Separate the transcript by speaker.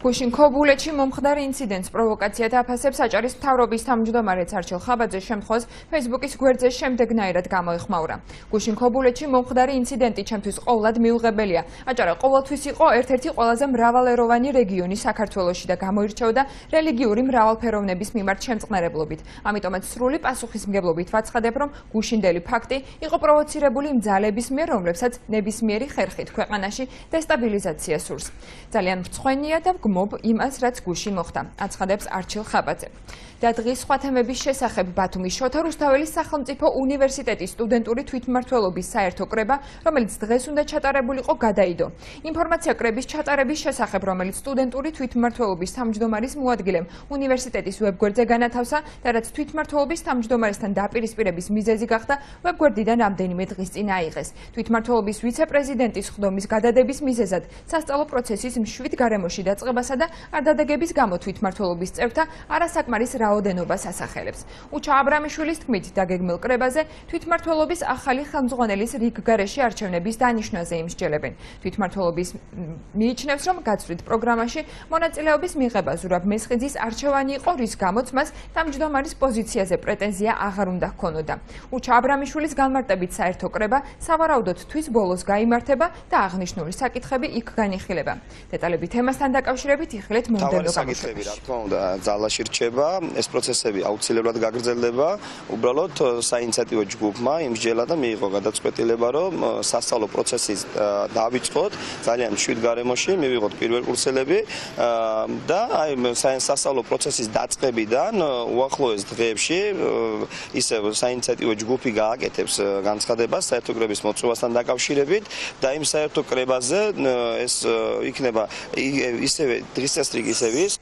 Speaker 1: გუშინ ქობულეთში მომხდარ ინციდენტს პროვოკაციათა აფასებს აჭარის მთავრობის თავმჯდომარე არჩილ ხაბაძე შემთხვევას Facebook-ის გვერდზე შემდეგნაირად გამოიხმაურა. გუშინ ქობულეთში მომხდარი ინციდენტი ჩემთვის ყოვლად მიუღებელია. აჭარა ყოველთვის იყო ერთ-ერთი ყველაზე მრავალეროვანი რეგიონი საქართველოში და გამოირჩეოდა რელიგიური მრავალფეროვნების მიმართ შემწყნარებლობით. ამიტომაც სრული პასუხისმგებლობით ვაცხადებ, რომ გუშინდელი ფაქტი იყო პროვოცირებული მძალების მიერ, რომლებსაც ნებისმიერი ხერხით ქვეყანაში დესტაბილიზაცია სურს. ძალიან მრცხვენია და გმობ იმას, რაც გუშინ მოხდა, აცხადებს არჩილ ხაბაძე. და დღის სხვა თემების შესახებ ბათუმის შოთა რუსთაველის სახელმწიფო უნივერსიტეტის სტუდენტური თვითმმართველობის საერთო კრება, რომელიც დღეს უნდა ჩატარებულიყო, გადაიდო. ინფორმაცია კრების ჩატარების შესახებ, რომელიც სტუდენტური თვითმმართველობის თავმჯდომარის მოადგილემ უნივერსიტეტის ვებგვერდზე განათავსა და რაც თვითმმართველობის თავმჯდომარესთან დაპირისპირების მიზეზი გახდა, ვებგვერდიდან რამდენიმე დღის წინ აიღეს. თვითმმართველობის ვიცე-პრეზიდენტის ხდომის გადადების მიზეზად სასწავლო პროცესის მშვიდ გარემოში დაწყებასა და არ დადაგების გამო თვითმმართველობის წევრთა არასაკმარის რაოდენობას ასახელებს. უჩა აბრამიშვილის თქმით, დაგეგმილ კრებაზე თვითმმართველობის ახალი ხელმძღვანელის რიგ გარეშე არჩევნების დანიშვნაზე იმსჯელებენ. თვითმმართველობის მიიჩნევს, რომ გაცვლით პროგრამაში მონაწილეობის მიღება ზურაბ მესხიძის არჩევანი იყო, რის გამოც მას თავმჯდომარის პოზიციაზე პრეტენზია აღარ უნდა ჰქონოდა. უჩა აბრამიშვილის განმარტებით საერთო კრება სავარაუდოდ თვის ბოლოს გაიმართება და აღნიშნული საკითხები იქ განიხილება. დეტალები თემასთან დაკავშირებით იხილეთ მომდევნო გამოშვებაში.
Speaker 2: რა თქმა უნდა, ძალაში რჩება, ეს პროცესები აუცილებლად გაგრძელდება. უბრალოდ საინიციატივო ჯგუფმა იმსჯელა და მიიღო გადაწყვეტილება, რომ სასწავლო პროცესის დავიწყოთ ძალიან მშვიდ გარემოში, მივიღოთ პირველ კურსელები და აი სასწავლო პროცესის დაწყებიდან უახლოეს დღეებში ისევ საინიციატივო ჯგუფი გააკეთებს განცხადებას საერთო კრების მოწვევასთან დაკავშირებით და იმ საერთო კრებაზე ეს იქნება ისევე დღის წესრიგი ისევ ის,